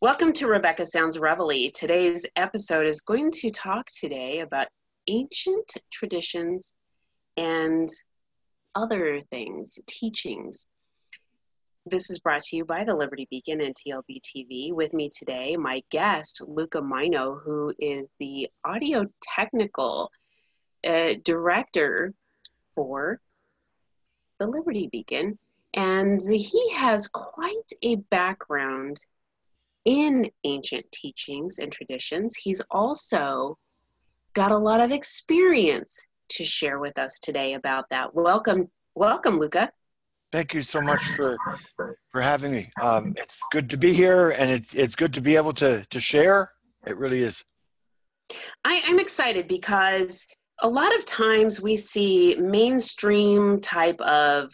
Welcome to Rebecca Sounds Reveille. Today's episode is going to talk today about ancient traditions and other things, teachings. This is brought to you by the Liberty Beacon and TLBTV. With me today, my guest, Luca Majno, who is the audio technical director for the Liberty Beacon. And he has quite a background in ancient teachings and traditions. He's also got a lot of experience to share with us today about that. Welcome, Luca. Thank you so much for having me. It's good to be here, and it's good to be able to share. It really is. I'm excited because a lot of times we see mainstream type of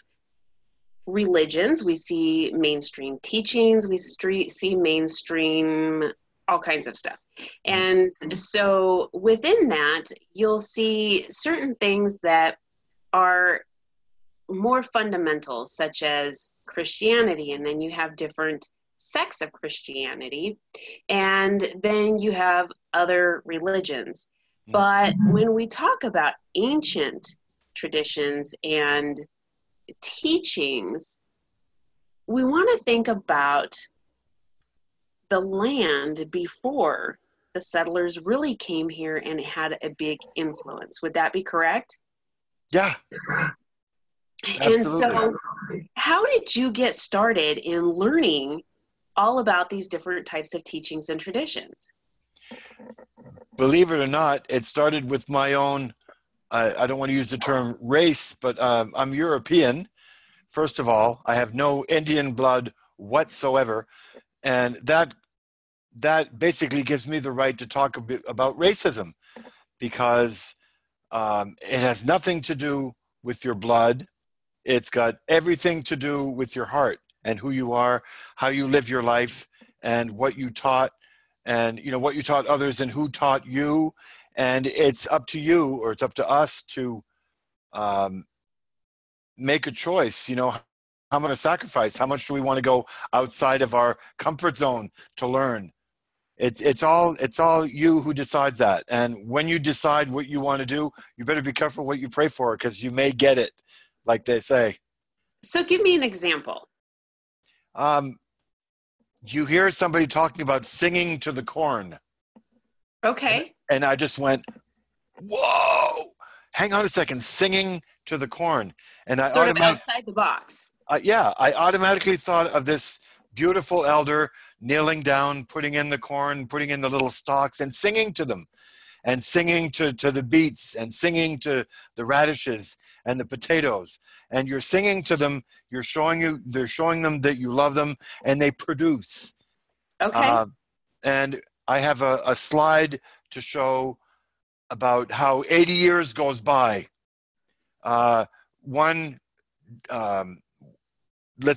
religions, we see mainstream teachings, we see mainstream all kinds of stuff. And so within that, you'll see certain things that are more fundamental, such as Christianity, and then you have different sects of Christianity, and then you have other religions. But when we talk about ancient traditions and teachings, we want to think about the land before the settlers really came here and had a big influence. Would that be correct? Yeah. And so how did you get started in learning all about these different types of teachings and traditions? Believe it or not, it started with my own, I don't want to use the term race, but I'm European. First of all, I have no Indian blood whatsoever. And that basically gives me the right to talk a bit about racism, because it has nothing to do with your blood. It's got everything to do with your heart and who you are, how you live your life, and what you taught, and what you taught others and who taught you. And it's up to you, or it's up to us to make a choice. How I'm going to sacrifice. How much do we want to go outside of our comfort zone to learn? It's all you who decides that. And when you decide what you want to do, you better be careful what you pray for, because you may get it, like they say. So give me an example. You hear somebody talking about singing to the corn. Okay. And I just went, whoa, hang on a second, singing to the corn. And I sort of outside the box. I automatically thought of this beautiful elder kneeling down, putting in the corn, putting in the little stalks, and singing to them, and singing to the beets, and singing to the radishes and the potatoes. And you're singing to them, they're showing them that you love them, and they produce. Okay. And I have a slide to show about how 80 years goes by. Let's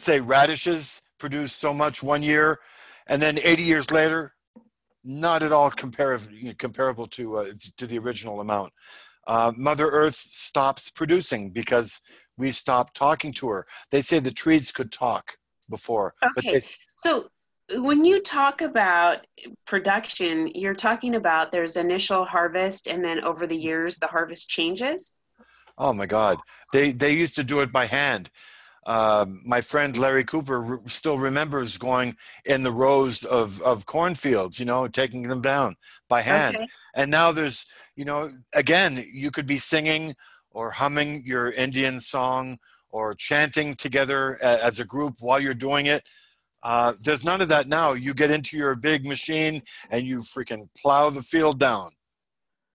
say radishes produce so much one year, and then 80 years later, not at all comparable to the original amount. Mother Earth stops producing because we stopped talking to her. They say the trees could talk before. Okay, so when you talk about production, you're talking about there's initial harvest, and then over the years, the harvest changes? Oh my God. They used to do it by hand. My friend Larry Cooper still remembers going in the rows of cornfields, taking them down by hand. Okay. And now there's, again, you could be singing or humming your Indian song or chanting together as a group while you're doing it. There's none of that now. You get into your big machine and you freaking plow the field down.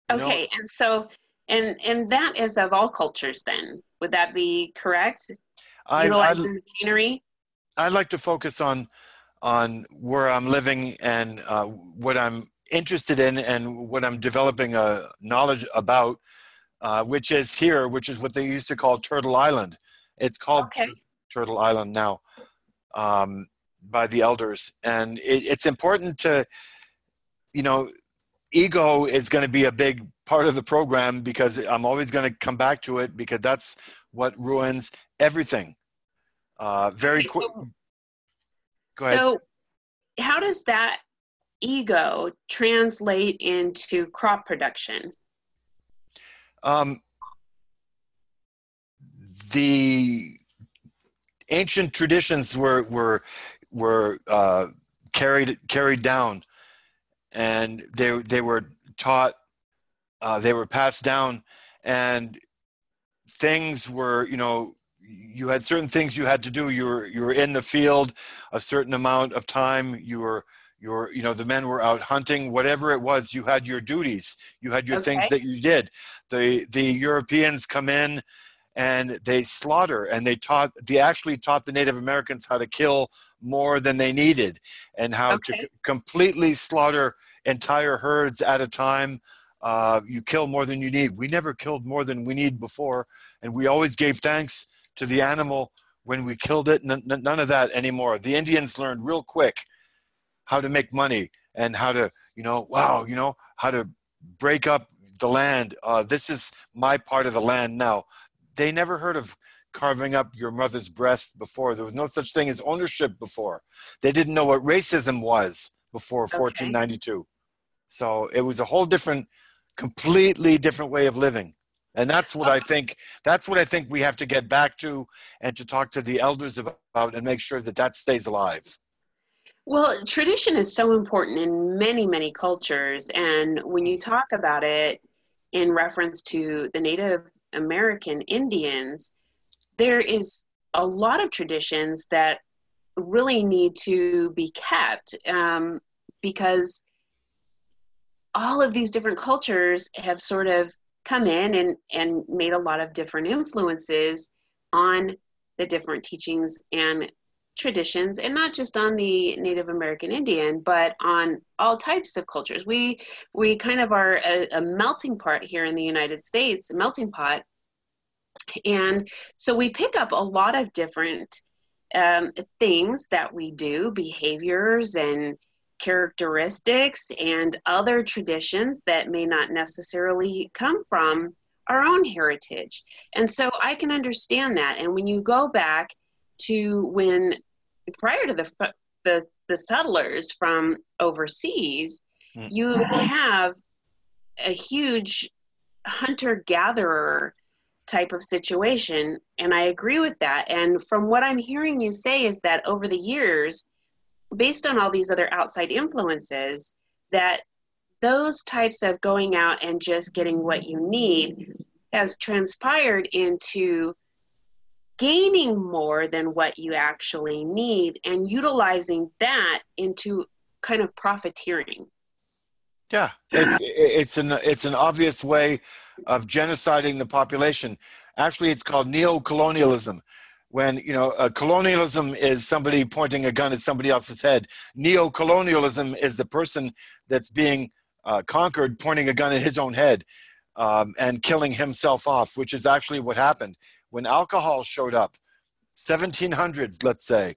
you know. Okay, and so and that is of all cultures then. Would that be correct? I, I, Utilizing machinery? I like to focus on where I'm living and what I'm interested in and what I'm developing knowledge about, which is here, which is what they used to call Turtle Island. It's called Okay. Turtle Island now, by the elders. And it's important to, you know, ego is going to be a big part of the program because I'm always going to come back to it because that's what ruins everything. Very Okay, quick. Go ahead. so how does that ego translate into crop production? Um, the ancient traditions were carried down, and they were taught, they were passed down, and things were, you know, you had certain things you had to do. You were in the field a certain amount of time. You know, the men were out hunting, whatever it was. You had your duties. You had your things Okay. that you did. The Europeans come in and they slaughter, and they actually taught the Native Americans how to kill more than they needed and how to Okay. completely slaughter entire herds at a time. You kill more than you need. We never killed more than we need before, and we always gave thanks to the animal when we killed it. None of that anymore. The Indians learned real quick how to make money and how to, you know, wow, you know, how to break up the land. This is my part of the land now. They never heard of carving up your mother's breast before. There was no such thing as ownership before. They didn't know what racism was before Okay. 1492. So it was a whole different, completely different way of living. And that's what I think, we have to get back to and to talk to the elders about and make sure that that stays alive. Well, tradition is so important in many, many cultures. And when you talk about it in reference to the Native American Indians, there is a lot of traditions that really need to be kept, because all of these different cultures have sort of come in and made a lot of different influences on the different teachings and traditions, and not just on the Native American Indian, but on all types of cultures. We kind of are a melting pot here in the United States, a melting pot, and so we pick up a lot of different things that we do, behaviors and characteristics and other traditions that may not necessarily come from our own heritage. And so I can understand that. And when you go back to when prior to the settlers from overseas, Mm. you have a huge hunter gatherer type of situation. And I agree with that. And from what I'm hearing you say is that over the years, based on all these other outside influences, that those types of going out and just getting what you need has transpired into gaining more than what you actually need and utilizing that into kind of profiteering. Yeah, it's an obvious way of genociding the population. Actually, it's called neo-colonialism. When, you know, colonialism is somebody pointing a gun at somebody else's head. Neo-colonialism is the person that's being conquered pointing a gun at his own head, and killing himself off, which is actually what happened when alcohol showed up, 1700s, let's say,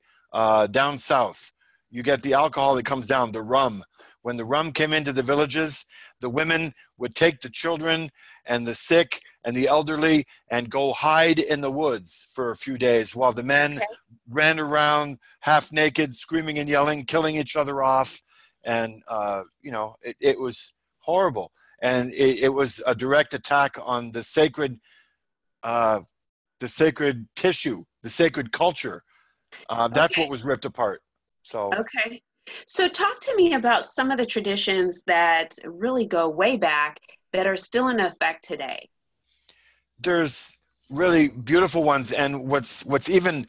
down south. You get the alcohol that comes down, the rum. When the rum came into the villages, the women would take the children and the sick and the elderly and go hide in the woods for a few days while the men Okay. ran around half naked, screaming and yelling, killing each other off. And, you know, it was horrible. And it was a direct attack on the sacred tissue, the sacred culture. That's what Okay. was ripped apart. So Okay. So talk to me about some of the traditions that really go way back that are still in effect today. there's really beautiful ones, and what's even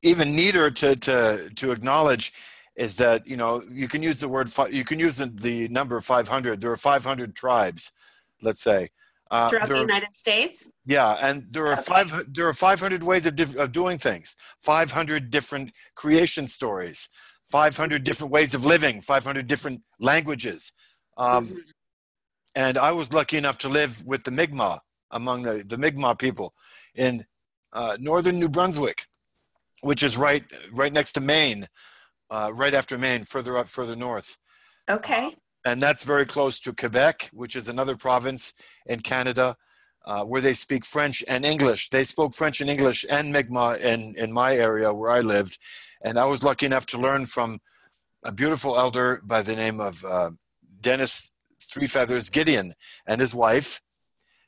neater to acknowledge is that, you know, you can use the number 500. There are 500 tribes let's say. Throughout the United States? Yeah, and there are Okay. there are 500 ways of doing things, 500 different creation stories, 500 different ways of living, 500 different languages. Um, Hmm. and I was lucky enough to live with the Mi'kmaq, among the Mi'kmaq people in northern New Brunswick, which is right next to Maine, right after Maine, further up, further north. Okay. And that's very close to Quebec, which is another province in Canada, where they speak French and English. They spoke French and English and Mi'kmaq in my area where I lived. And I was lucky enough to learn from a beautiful elder by the name of Dennis Three Feathers Gideon and his wife.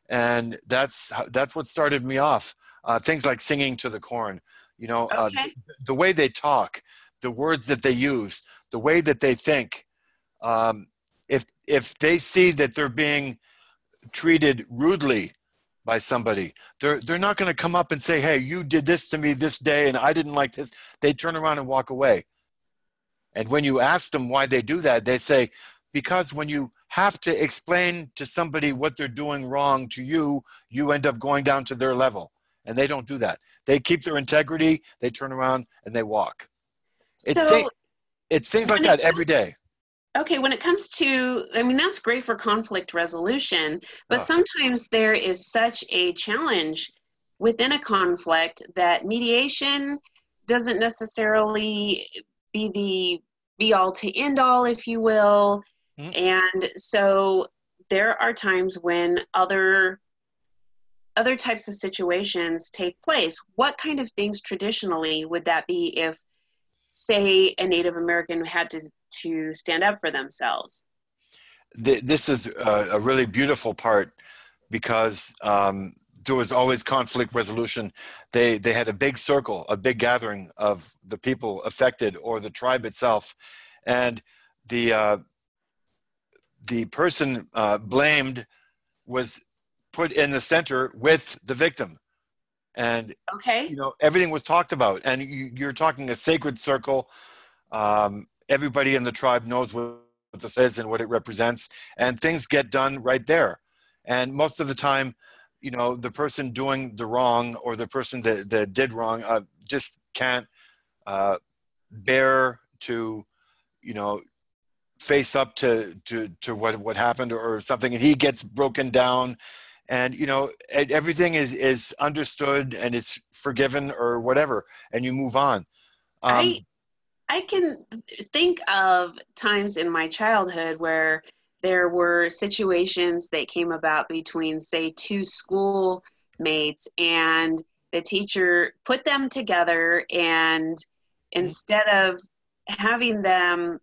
And that's what started me off. Things like singing to the corn, you know, Okay. the way they talk, the words that they use, the way that they think. Um, if they see that they're being treated rudely by somebody, they're not going to come up and say, "Hey, you did this to me this day, and I didn't like this." They turn around and walk away. And when you ask them why they do that, they say, "Because when you have to explain to somebody what they're doing wrong to you, you end up going down to their level." And they don't do that. They keep their integrity. They turn around and they walk. It's So it's things like when it that every comes day. Okay, when it comes to, I mean, that's great for conflict resolution, but Yeah. sometimes there is such a challenge within a conflict that mediation doesn't necessarily be the be all to end all, if you will. Mhm. And so there are times when other types of situations take place. What kind of things traditionally would that be if, say, a Native American had to stand up for themselves? This is a really beautiful part because there was always conflict resolution. They had a big circle, a big gathering of the people affected or the tribe itself, and the uh, the person blamed was put in the center with the victim, and Okay. you know everything was talked about. And you're talking a sacred circle. Everybody in the tribe knows what this is and what it represents, and things get done right there. And most of the time, you know, the person doing the wrong or the person that did wrong just can't bear to, you know, face up to what happened or something, and he gets broken down, and you know everything is understood and it's forgiven or whatever, and you move on. I um, I can think of times in my childhood where there were situations that came about between, say, two schoolmates, and the teacher put them together, and instead of having them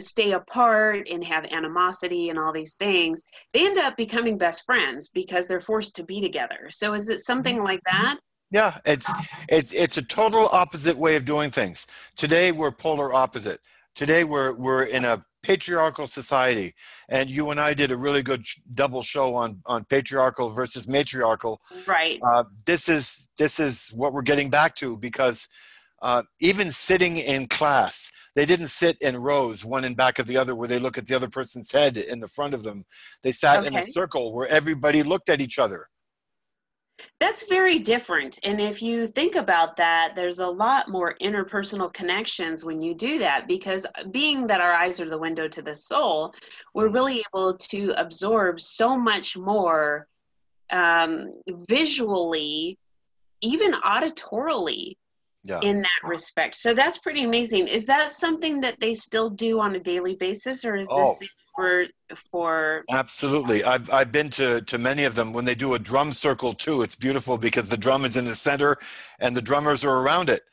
stay apart and have animosity and all these things, they end up becoming best friends because they're forced to be together. So is it something like that? Yeah, it's a total opposite way of doing things. Today we're polar opposite. Today we're in a patriarchal society, and you and I did a really good double show on patriarchal versus matriarchal. Right. This is what we're getting back to because even sitting in class, they didn't sit in rows, one in back of the other, where they look at the other person's head in the front of them. They sat in a Okay. circle where everybody looked at each other. That's very different. And if you think about that, there's a lot more interpersonal connections when you do that, because being that our eyes are the window to the soul, we're really able to absorb so much more visually, even auditorily Yeah. in that respect. So that's pretty amazing. Is that something that they still do on a daily basis, or is this Oh, for absolutely. I've been to many of them when they do a drum circle too. It's beautiful because the drum is in the center and the drummers are around it.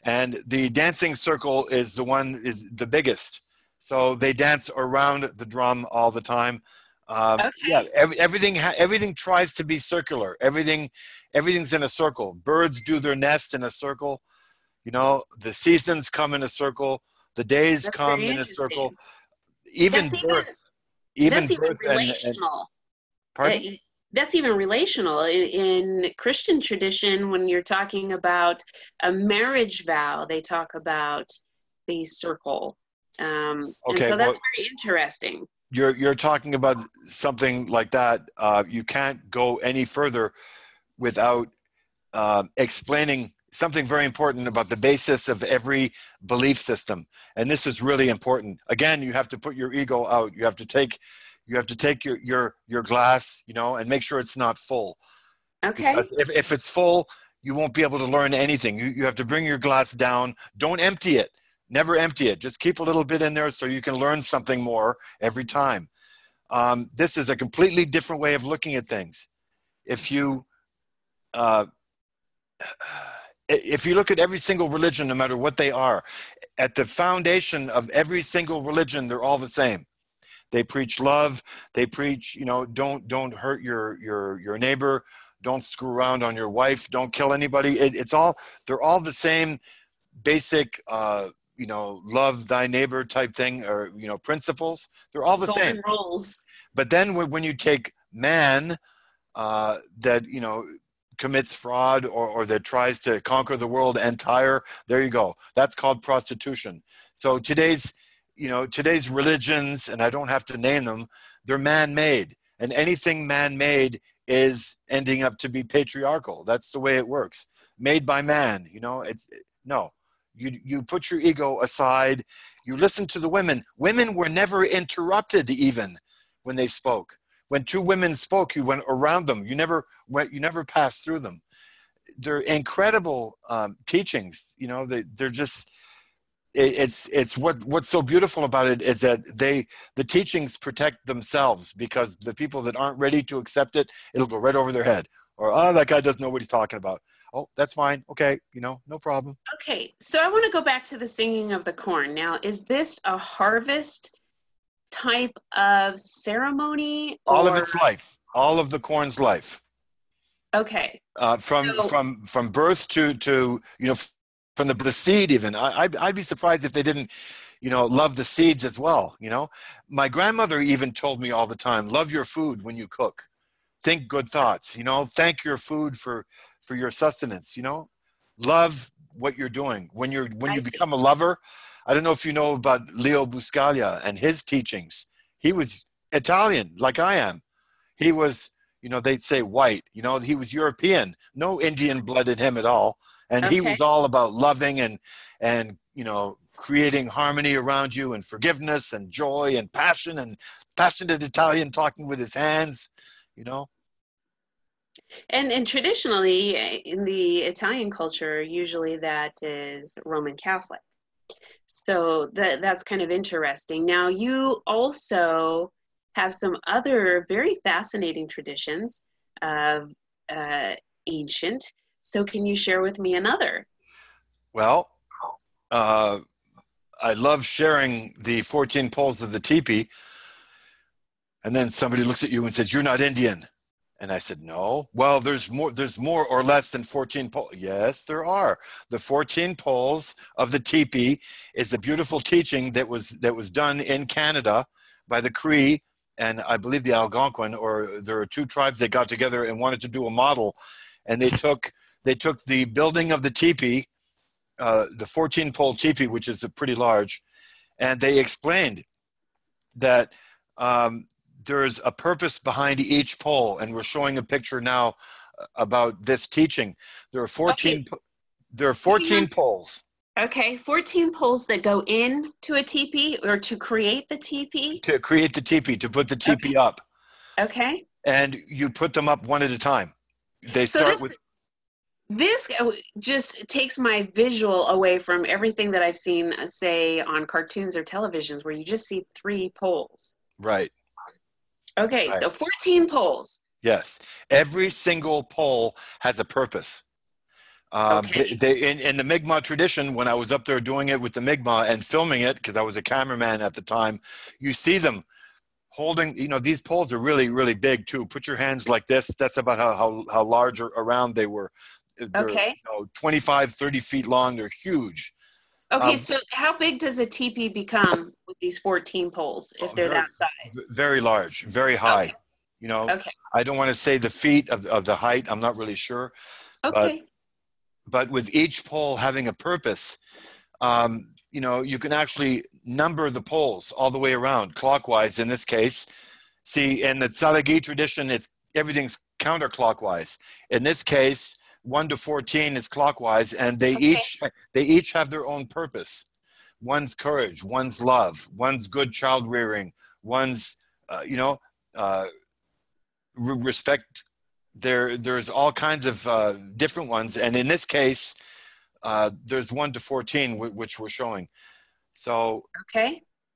And the dancing circle is the biggest. So they dance around the drum all the time. Yeah, okay? everything tries to be circular. Everything's in a circle. Birds do their nest in a circle. You know, the seasons come in a circle. The days That's very come in a interesting. circle. Even That's even birth, that's even even birth and relational. Uh, pardon? That's even relational in Christian tradition. When you're talking about a marriage vow, they talk about the circle, and Okay, so well, that's very interesting. you're talking about something like that. You can't go any further without explaining something very important about the basis of every belief system. And this is really important. Again, you have to put your ego out. You have to take your glass, and make sure it's not full. Okay. Because if it's full, you won't be able to learn anything. You have to bring your glass down. Don't empty it. Never empty it. Just keep a little bit in there so you can learn something more every time. This is a completely different way of looking at things. If you look at every single religion, no matter what they are, at the foundation of every single religion, they're all the same. They preach love. They preach, don't hurt your neighbor. Don't screw around on your wife. Don't kill anybody. They're all the same basic, love thy neighbor type thing, or, principles. They're all the same. Golden rules. But then when you take man, that, commits fraud or that tries to conquer the world entire, there you go. That's called prostitution. So today's religions, and I don't have to name them, they're man-made. And anything man-made is ending up to be patriarchal. That's the way it works. Made by man, no. You put your ego aside. You listen to the women. Women were never interrupted even when they spoke. When two women spoke, you went around them. You never passed through them. They're incredible teachings. They're just. It's what's so beautiful about it is that the teachings protect themselves, because the people that aren't ready to accept it, it'll go right over their head. Or, oh, that guy doesn't know what he's talking about. Oh, that's fine. Okay, no problem. Okay, so I want to go back to the singing of the corn. Now, is this a harvest type of ceremony? All of its life. All of the corn's life. Okay. From birth to from the seed even. I'd be surprised if they didn't, love the seeds as well. My grandmother even told me all the time, love your food when you cook. Think good thoughts, thank your food for your sustenance, love what you're doing. When you become a lover, I don't know if you know about Leo Buscaglia and his teachings. He was Italian, like I am. He was, they'd say white, he was European, no Indian blood in him at all. And he was all about loving and creating harmony around you, and forgiveness and joy and passion, and passionate Italian, talking with his hands, And traditionally in the Italian culture, usually that is Roman Catholic. So that's kind of interesting. Now, you also have some other very fascinating traditions of ancient. So can you share with me another? Well, I love sharing the 14 poles of the teepee. And then somebody looks at you and says, "You're not Indian." And I said, "No." "Well, there's more or less than 14 poles." Yes, there are. The 14 poles of the teepee is a beautiful teaching that was done in Canada by the Cree and I believe the Algonquin, or there are two tribes that got together and wanted to do a model. And they took the building of the teepee, the 14 pole teepee, which is pretty large, and they explained that there's a purpose behind each pole, and we're showing a picture now about this teaching. There are 14. Okay. There are 14 poles. Okay, 14 poles that go into a teepee, or to create the teepee? To create the teepee, to put the teepee up. Okay. And you put them up one at a time. They start with... This just takes my visual away from everything that I've seen, say, on cartoons or televisions, where you just see 3 poles. Right. Okay, right. So 14 poles. Yes. Every single pole has a purpose. In the Mi'kmaq tradition, when I was up there doing it with the Mi'kmaq and filming it, because I was a cameraman at the time, you see them holding, these poles are really, really big too. Put your hands like this. That's about how large or around they were. They're, 25, 30 feet long. They're huge. Okay, so how big does a teepee become with these 14 poles if they're that size? Very large, very high. Okay. I don't want to say the feet of the height. I'm not really sure. Okay. But with each pole having a purpose, you know, you can actually number the poles all the way around, clockwise in this case. See, in the Tsalagi tradition, everything's counterclockwise. In this case, 1 to 14 is clockwise, and they each have their own purpose. One's courage, one's love, one's good child rearing, one's respect. There's all kinds of different ones, and in this case, there's 1 to 14 which we're showing. So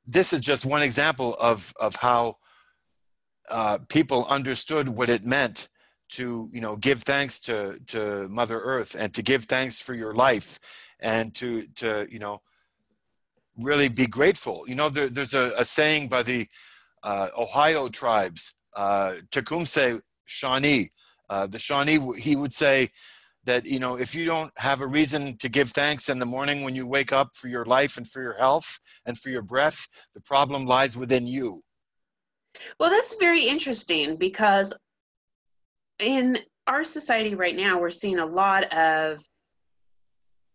this is just one example of how people understood what it meant to, you know, give thanks to Mother Earth, and to give thanks for your life, and to you know, really be grateful. You know, there's a saying by the Ohio tribes, Tecumseh Shawnee, the Shawnee, he would say that, you know, if you don't have a reason to give thanks in the morning when you wake up for your life and for your health and for your breath, the problem lies within you. Well, that's very interesting, because in our society right now, we're seeing a lot of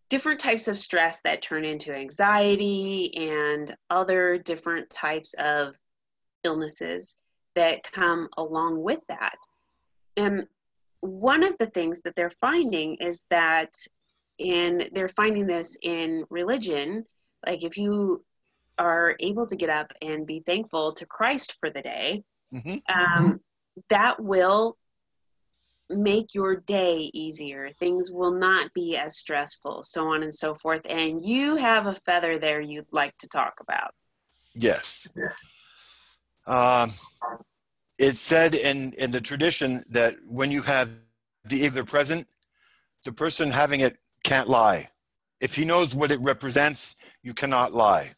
different types of stress that turn into anxiety and other different types of illnesses that come along with that. And one of the things that they're finding is that they're finding this in religion, like if you are able to get up and be thankful to Christ for the day, that will make your day easier. Things will not be as stressful, so on and so forth. And you have a feather there you'd like to talk about. Yes. It's said in the tradition that when you have the eagle present, the person having it can't lie. If he knows what it represents, you cannot lie.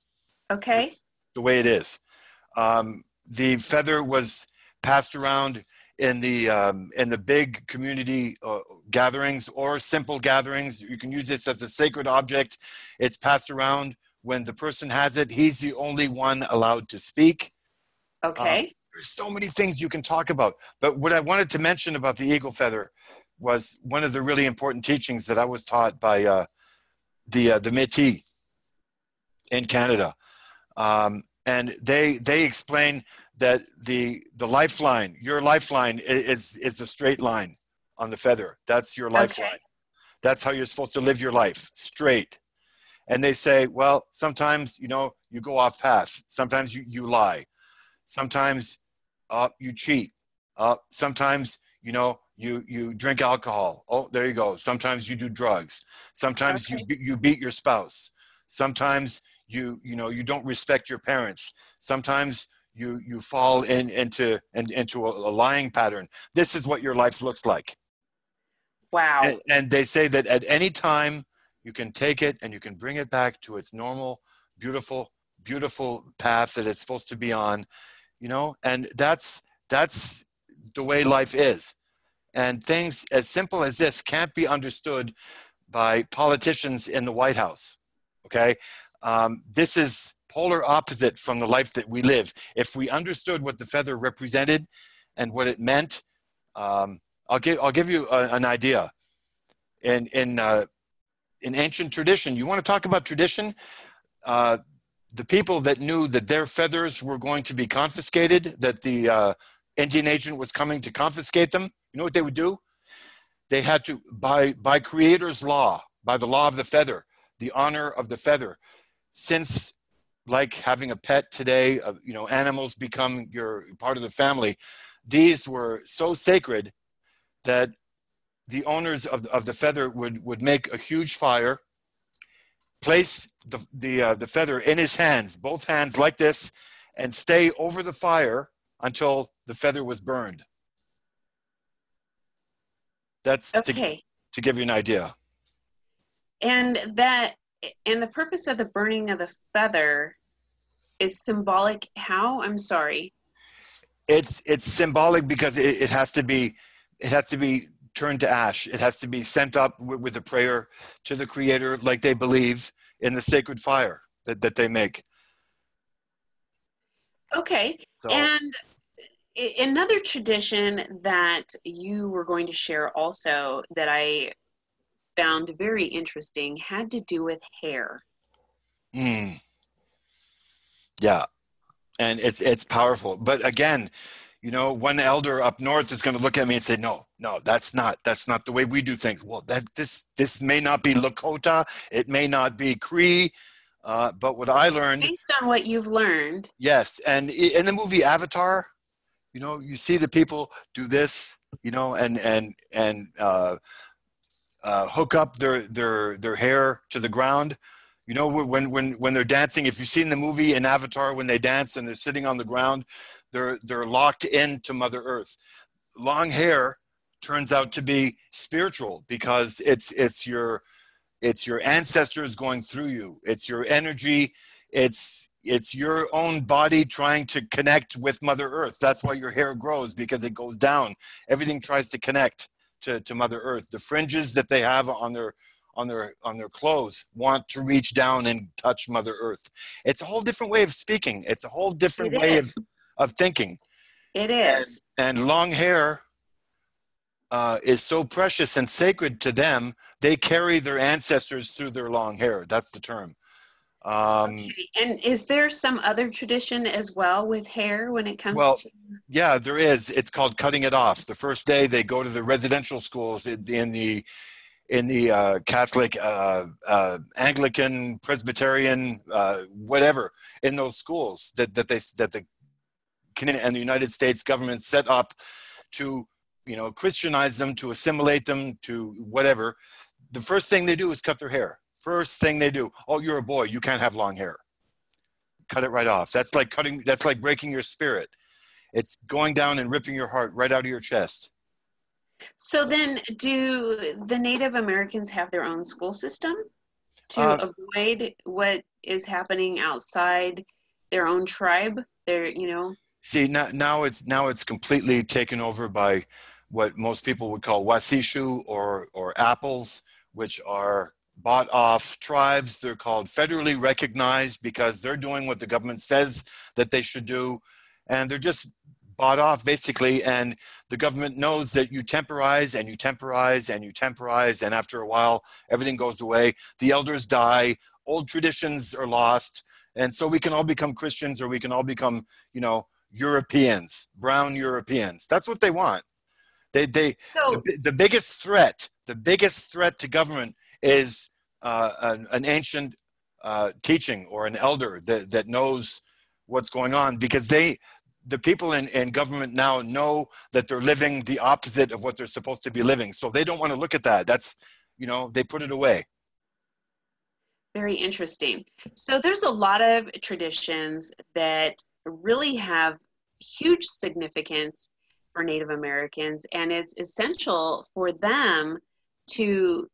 Okay. That's the way it is. The feather was passed around in the big community gatherings or simple gatherings. You can use this as a sacred object. It's passed around. When the person has it, he's the only one allowed to speak. Okay. There's so many things you can talk about. But what I wanted to mention about the eagle feather was one of the really important teachings that I was taught by the Métis in Canada. And they explain that the lifeline, your lifeline is a straight line on the feather. That's your lifeline. Okay. That's how you're supposed to live your life, straight. And they say, well, sometimes, you know, you go off path. Sometimes you lie. Sometimes you cheat. Sometimes, you know, you drink alcohol. Oh, there you go. Sometimes you do drugs. Sometimes you beat your spouse. Sometimes you don't respect your parents. Sometimes you fall into a lying pattern. This is what your life looks like. Wow. And they say that at any time you can take it and you can bring it back to its normal, beautiful, beautiful path that it's supposed to be on, you know, and that's the way life is. And things as simple as this can't be understood by politicians in the White House. Okay. This is polar opposite from the life that we live. If we understood what the feather represented and what it meant, I'll give you an idea. In ancient tradition, you want to talk about tradition? The people that knew that their feathers were going to be confiscated, that the Indian agent was coming to confiscate them, you know what they would do? They had to, by Creator's law, by the law of the feather, the honor of the feather, since like having a pet today, you know, animals become your part of the family. These were so sacred that the owners of the feather would make a huge fire, place the feather in his hands, both hands like this, and stay over the fire until the feather was burned. That's okay. To give you an idea. And the purpose of the burning of the feather is symbolic. How? I'm sorry. It's symbolic because it has to be turned to ash. It has to be sent up with a prayer to the Creator, like they believe in the sacred fire that they make. Okay. So, and another tradition that you were going to share also that I found very interesting had to do with hair. Mm, yeah. And it's powerful. But again, one elder up north is going to look at me and say, no, no, that's not the way we do things. Well, this may not be Lakota, it may not be Cree, but what I learned, Based on what you've learned. yes. And in the movie Avatar, you see the people do this, and hook up their hair to the ground. When they're dancing, if you've seen the movie in Avatar, when they dance and they're sitting on the ground, they're locked into Mother Earth. Long hair turns out to be spiritual because it's your ancestors going through you. It's your energy. It's your own body trying to connect with Mother Earth. That's why your hair grows, because it goes down. Everything tries to connect to Mother Earth. The fringes that they have on their clothes want to reach down and touch Mother Earth. It's a whole different way of speaking. It's a whole different It way is. of thinking. It is. And long hair is so precious and sacred to them. They carry their ancestors through their long hair. That's the term. Okay. And is there some other tradition as well with hair when it comes Well, to? yeah, there is. It's called cutting it off. The first day they go to the residential schools in the Catholic, Anglican, Presbyterian, whatever, in those schools that the Canadian and the United States government set up to, Christianize them, to assimilate them, to whatever. The first thing they do is cut their hair. First thing they do. Oh, you're a boy. You can't have long hair. Cut it right off. That's like breaking your spirit. It's going down and ripping your heart right out of your chest. So then, do the Native Americans have their own school system to Uh, avoid what is happening outside their own tribe? See, now it's completely taken over by what most people would call wasishu or apples, which are bought off tribes. They're called federally recognized because they're doing what the government says that they should do, and they're just bought off basically. And the government knows that you temporize and you temporize and you temporize, and after a while everything goes away. The elders die, old traditions are lost, and so we can all become Christians, or we can all become, Europeans, brown Europeans. That's what they want. So The biggest threat to government is an ancient teaching or an elder that knows what's going on, because the people in government now know that they're living the opposite of what they're supposed to be living. So they don't want to look at that. That's, they put it away. very interesting. So there's a lot of traditions that really have huge significance for Native Americans, and it's essential for them to,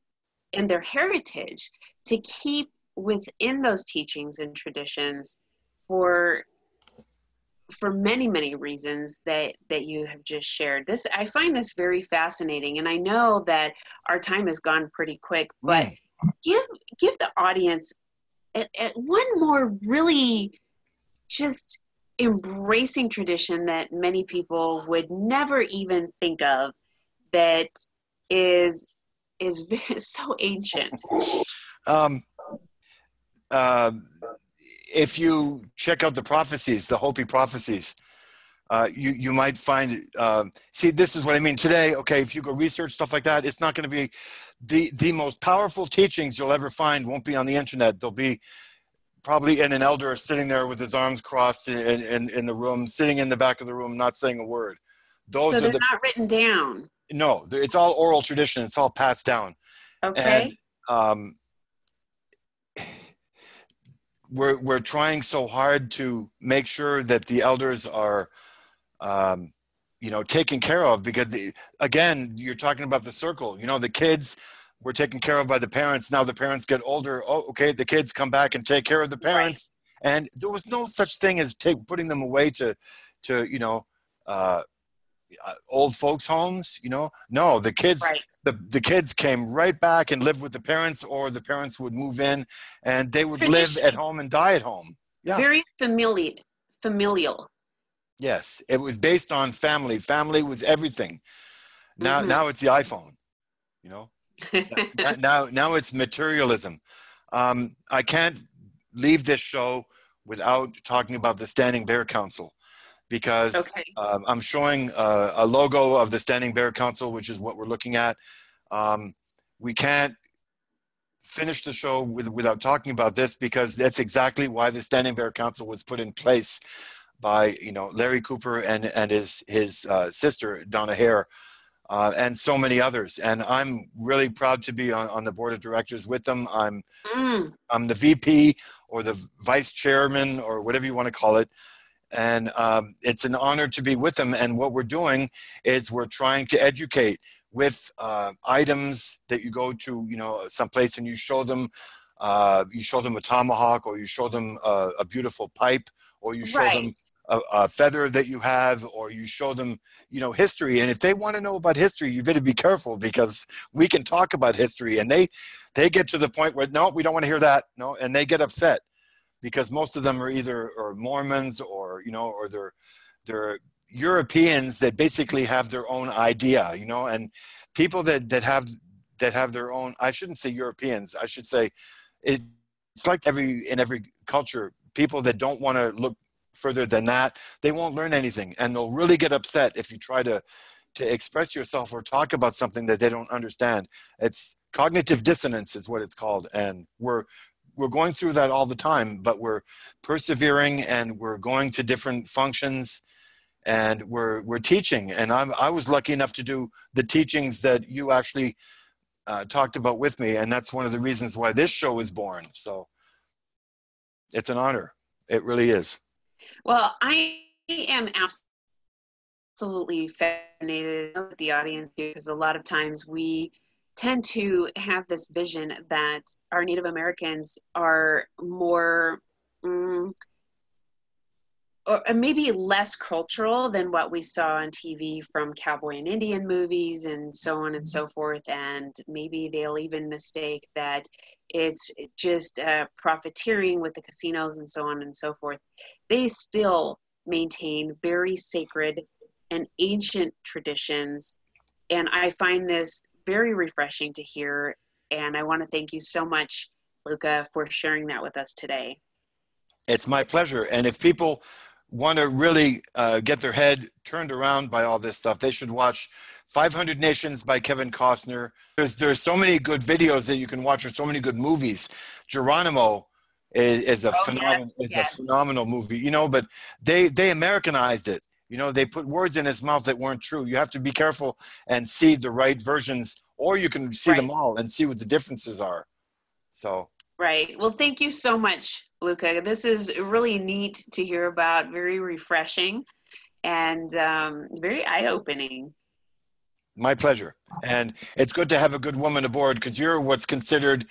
in their heritage, to keep within those teachings and traditions for many, many reasons that you have just shared. This, I find this very fascinating, and I know that our time has gone pretty quick, but give the audience one more really just embracing tradition that many people would never even think of, that is so ancient. Um, uh, if you check out the prophecies, the Hopi prophecies, you might find, see, this is what I mean today. Okay, if you go research stuff like that, it's not going to be the most powerful teachings you'll ever find won't be on the internet. They'll be probably in an elder sitting there with his arms crossed in the room, sitting in the back of the room, not saying a word. So they're not written down. No, it's all oral tradition. It's all passed down. Okay. And we're trying so hard to make sure that the elders are, taken care of, because again, you're talking about the circle. The kids were taken care of by the parents. Now the parents get older. Oh, okay, the kids come back and take care of the parents. Right. And there was no such thing as putting them away to old folks' homes. No, the kids, right. the kids came right back and lived with the parents, or the parents would move in and they would live at home and die at home. Yeah. Very familial. Yes, it was based on family. Family was everything. Now it's the iPhone. Now it's materialism. I can't leave this show without talking about the Standing Bear Council, because Okay. I'm showing a logo of the Standing Bear Council, which is what we're looking at. We can't finish the show without talking about this, because that's exactly why the Standing Bear Council was put in place by, you know, Larry Cooper and his sister Donna Hare, and so many others. And I'm really proud to be on the board of directors with them. I'm the VP or the vice chairman or whatever you want to call it. And it's an honor to be with them. And what we're doing is we're trying to educate with items that you go to, you know, someplace and you show them a tomahawk, or you show them a beautiful pipe, or you show them a feather that you have, or you show them, you know, history. And if they want to know about history, you better be careful, because we can talk about history and they get to the point where, no, we don't want to hear that. No. And they get upset, because most of them are either Mormons, or, you know, or they're Europeans that basically have their own idea, you know, and people that have their own, I shouldn't say Europeans, I should say it's like in every culture, people that don't want to look further than that, they won't learn anything, and they'll really get upset if you try to express yourself or talk about something that they don't understand. It's cognitive dissonance is what it's called, and we're going through that all the time, but we're persevering, and we're going to different functions, and we're teaching. And I was lucky enough to do the teachings that you actually talked about with me, and that's one of the reasons why this show was born. So it's an honor. It really is. Well, I am absolutely fascinated with the audience, because a lot of times we tend to have this vision that our Native Americans are more or maybe less cultural than what we saw on TV from cowboy and Indian movies and so on and so forth. And maybe they'll even mistake that it's just profiteering with the casinos and so on and so forth. They still maintain very sacred and ancient traditions. And I find this very refreshing to hear. And I want to thank you so much, Luca, for sharing that with us today. It's my pleasure. And if people want to really get their head turned around by all this stuff, they should watch 500 Nations by Kevin Costner. There's so many good videos that you can watch, or so many good movies. Geronimo is a phenomenal movie, you know, but they Americanized it. You know, they put words in his mouth that weren't true. You have to be careful and see the right versions, or you can see them all and see what the differences are. So. Right. Well, thank you so much, Luca. This is really neat to hear about, very refreshing, and very eye-opening. My pleasure. And it's good to have a good woman aboard, because you're what's considered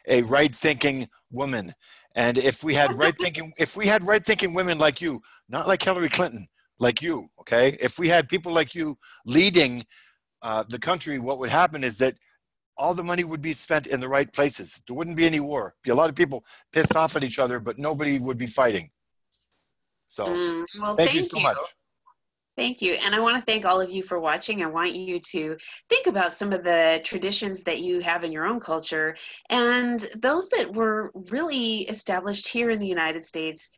a right-thinking woman. And if we had right-thinking women like you, not like Hillary Clinton, like you, okay? If we had people like you leading the country, what would happen is that all the money would be spent in the right places. There wouldn't be any war. Be a lot of people pissed off at each other, but nobody would be fighting. So well, thank you so much. Thank you. And I want to thank all of you for watching. I want you to think about some of the traditions that you have in your own culture, and those that were really established here in the United States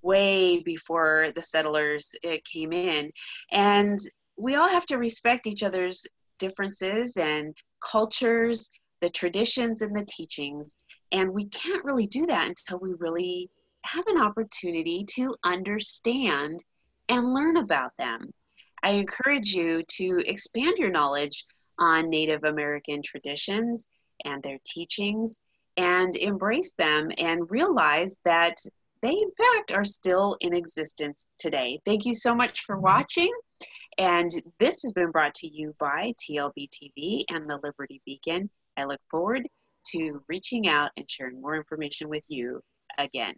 way before the settlers came in. And we all have to respect each other's differences and cultures, the traditions and the teachings. And we can't really do that until we really have an opportunity to understand and learn about them. I encourage you to expand your knowledge on Native American traditions and their teachings, and embrace them and realize that they in fact are still in existence today. Thank you so much for watching. And this has been brought to you by TLBTV and the Liberty Beacon. I look forward to reaching out and sharing more information with you again.